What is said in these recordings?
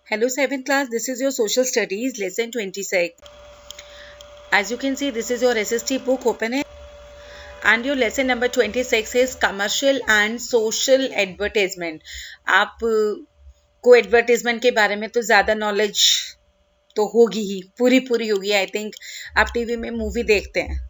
Hello 7th class, this is your social studies lesson 26. As you can see, this is your SST book, open it, and your lesson number 26 is commercial and social advertisement. आप को advertisement के बारे में तो ज़्यादा knowledge तो होगी ही, पूरी पूरी होगी। आई थिंक आप टीवी में मूवी देखते हैं,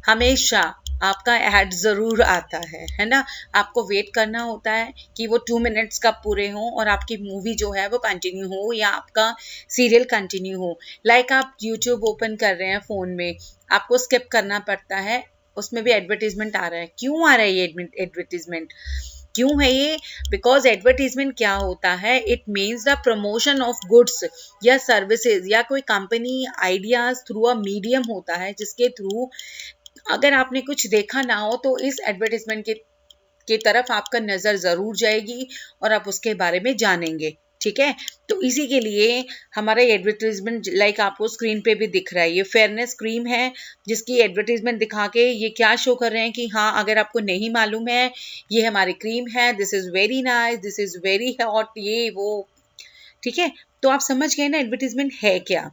हमेशा आपका ऐड ज़रूर आता है ना। आपको वेट करना होता है कि वो 2 मिनट्स कब पूरे हों और आपकी मूवी जो है वो कंटिन्यू हो या आपका सीरियल कंटिन्यू हो। लाइक आप यूट्यूब ओपन कर रहे हैं फ़ोन में, आपको स्किप करना पड़ता है, उसमें भी एडवर्टीजमेंट आ रहा है। क्यों आ रहा है ये एडवर्टीजमेंट? क्यों है ये? बिकॉज एडवर्टीजमेंट क्या होता है? It means the promotion of goods या सर्विसेज या कोई company ideas through a medium होता है, जिसके थ्रू अगर आपने कुछ देखा ना हो तो इस एडवर्टीजमेंट की तरफ आपका नज़र ज़रूर जाएगी और आप उसके बारे में जानेंगे। ठीक है, तो इसी के लिए हमारा एडवर्टीजमेंट लाइक आपको स्क्रीन पे भी दिख रहा है, ये फेयरनेस क्रीम है जिसकी एडवर्टीजमेंट दिखा के ये क्या शो कर रहे हैं कि हाँ, अगर आपको नहीं मालूम है, ये हमारी क्रीम है, this is very nice, this is very hot, ये वो। ठीक है, तो आप समझ गए ना एडवर्टीजमेंट है क्या।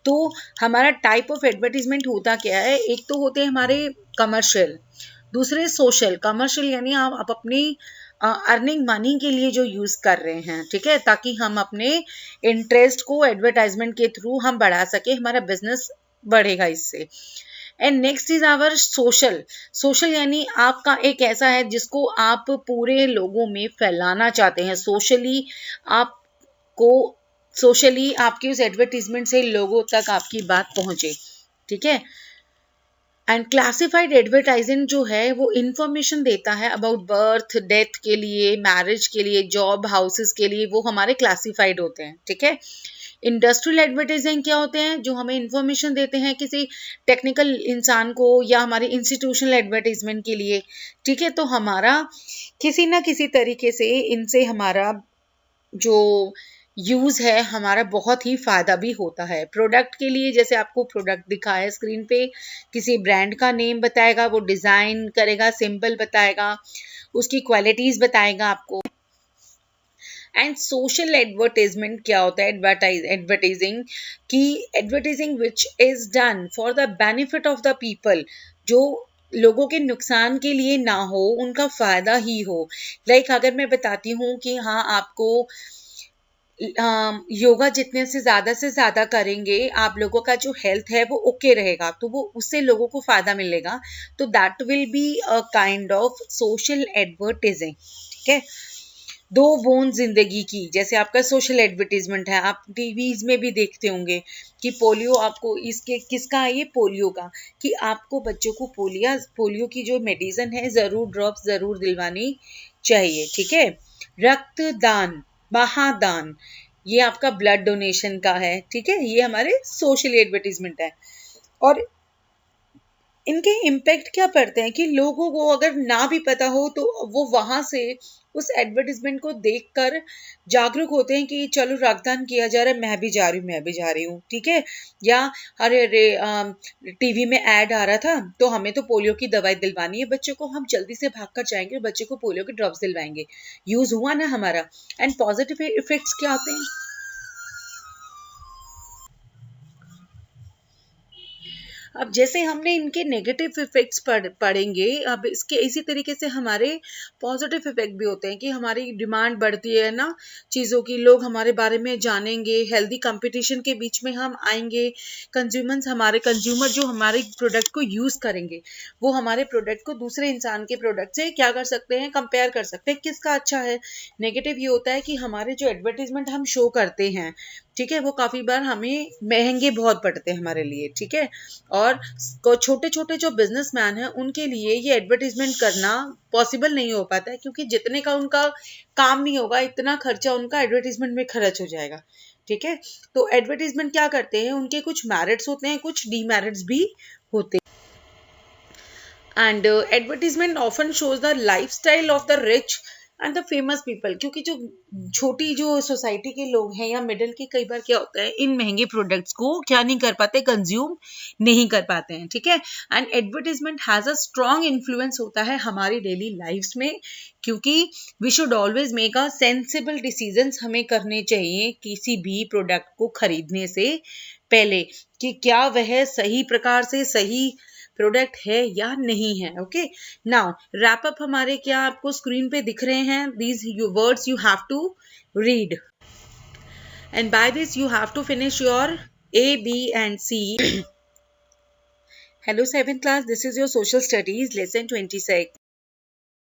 तो हमारा टाइप ऑफ एडवर्टीजमेंट होता क्या है? एक तो होते हैं हमारे कमर्शियल, दूसरे सोशल। कमर्शियल यानी आप अपनी अर्निंग मनी के लिए जो यूज कर रहे हैं, ठीक है, ताकि हम अपने इंटरेस्ट को एडवर्टाइजमेंट के थ्रू हम बढ़ा सके, हमारा बिजनेस बढ़ेगा इससे। And next is our social. Social यानी आपका एक ऐसा है जिसको आप पूरे लोगों में फैलाना चाहते हैं। आपको सोशली आपकी उस एडवर्टीजमेंट से लोगों तक आपकी बात पहुंचे। ठीक है, एंड क्लासिफाइड एडवर्टाइजिंग जो है वो इंफॉर्मेशन देता है अबाउट बर्थ, डेथ के लिए, मैरिज के लिए, जॉब, हाउसेस के लिए, वो हमारे क्लासिफाइड होते हैं। ठीक है, इंडस्ट्रियल एडवर्टाइजिंग क्या होते हैं? जो हमें इंफॉर्मेशन देते हैं किसी टेक्निकल इंसान को या हमारे इंस्टीट्यूशनल एडवर्टाइजमेंट के लिए। ठीक है, तो हमारा किसी ना किसी तरीके से इनसे हमारा जो यूज़ है हमारा बहुत ही फ़ायदा भी होता है। प्रोडक्ट के लिए जैसे आपको प्रोडक्ट दिखा है स्क्रीन पे, किसी ब्रांड का नेम बताएगा, वो डिज़ाइन करेगा, सिंबल बताएगा, उसकी क्वालिटीज़ बताएगा आपको। एंड सोशल एडवर्टाइजमेंट क्या होता है? एडवर्टाइजिंग की advertising which is done for the benefit of the people, जो लोगों के नुकसान के लिए ना हो, उनका फ़ायदा ही हो। लाइक अगर मैं बताती हूँ कि हाँ, आपको योगा जितने से ज़्यादा करेंगे, आप लोगों का जो हेल्थ है वो ओके रहेगा, तो वो उससे लोगों को फ़ायदा मिलेगा। तो that will be a kind of social advertising. ठीक है, दो बूंद जिंदगी की जैसे आपका सोशल एडवर्टीजमेंट है। आप टीवीज में भी देखते होंगे कि पोलियो, आपको इसके किसका है ये? पोलियो का, कि आपको बच्चों को पोलियो की जो मेडिसिन है ज़रूर ड्रॉप्स ज़रूर दिलवानी चाहिए। ठीक है, रक्तदान, महादान, ये आपका ब्लड डोनेशन का है। ठीक है, ये हमारे सोशल एडवर्टीजमेंट है। और इनके इम्पैक्ट क्या पड़ते हैं कि लोगों को अगर ना भी पता हो तो वो वहां से उस एडवर्टीजमेंट को देखकर जागरूक होते हैं कि चलो रक्तदान किया जा रहा है, मैं भी जा रही हूँ, मैं भी जा रही हूँ। ठीक है, या अरे अरे टीवी में ऐड आ रहा था तो हमें तो पोलियो की दवाई दिलवानी है बच्चों को, हम जल्दी से भाग कर जाएंगे और बच्चे को पोलियो के ड्रॉप्स दिलवाएंगे। यूज हुआ ना हमारा। एंड पॉजिटिव इफेक्ट्स क्या होते हैं? अब जैसे हमने इनके नेगेटिव इफेक्ट्स पढ़ेंगे, अब इसके इसी तरीके से हमारे पॉजिटिव इफेक्ट भी होते हैं कि हमारी डिमांड बढ़ती है ना चीज़ों की, लोग हमारे बारे में जानेंगे, हेल्दी कंपटीशन के बीच में हम आएंगे। कंज्यूमर जो हमारे प्रोडक्ट को यूज़ करेंगे, वो हमारे प्रोडक्ट को दूसरे इंसान के प्रोडक्ट से क्या कर सकते हैं? कंपेयर कर सकते हैं किसका अच्छा है। नेगेटिव ये होता है कि हमारे जो एडवर्टीजमेंट हम शो करते हैं, ठीक है, वो काफ़ी बार हमें महंगे बहुत पड़ते हैं हमारे लिए। ठीक है, और छोटे छोटे जो बिजनेसमैन हैं उनके लिए ये एडवर्टीजमेंट करना पॉसिबल नहीं हो पाता है, क्योंकि जितने का उनका काम नहीं होगा, इतना खर्चा उनका एडवर्टीजमेंट में खर्च हो जाएगा। ठीक है, तो एडवर्टीजमेंट क्या करते हैं, उनके कुछ मेरिट्स होते हैं, कुछ डीमेरिट्स भी होते हैं। And advertisement often shows the lifestyle of the rich and the famous people, क्योंकि जो छोटी जो सोसाइटी के लोग हैं या मिडिल के, कई बार क्या होता है इन महंगे प्रोडक्ट्स को क्या नहीं कर पाते, कंज्यूम नहीं कर पाते हैं, ठीक है। And advertisement has a strong influence होता है हमारी डेली लाइफ्स में, क्योंकि we should always make a sensible decisions हमें करने चाहिए किसी भी प्रोडक्ट को खरीदने से पहले, कि क्या वह सही प्रकार से सही प्रोडक्ट है या नहीं है। ओके, नाउ रैप अप हमारे क्या आपको स्क्रीन पे दिख रहे हैं, these words you have to read and by this you have to finish your A, B and C. Hello 7th class, this is your social studies lesson 26.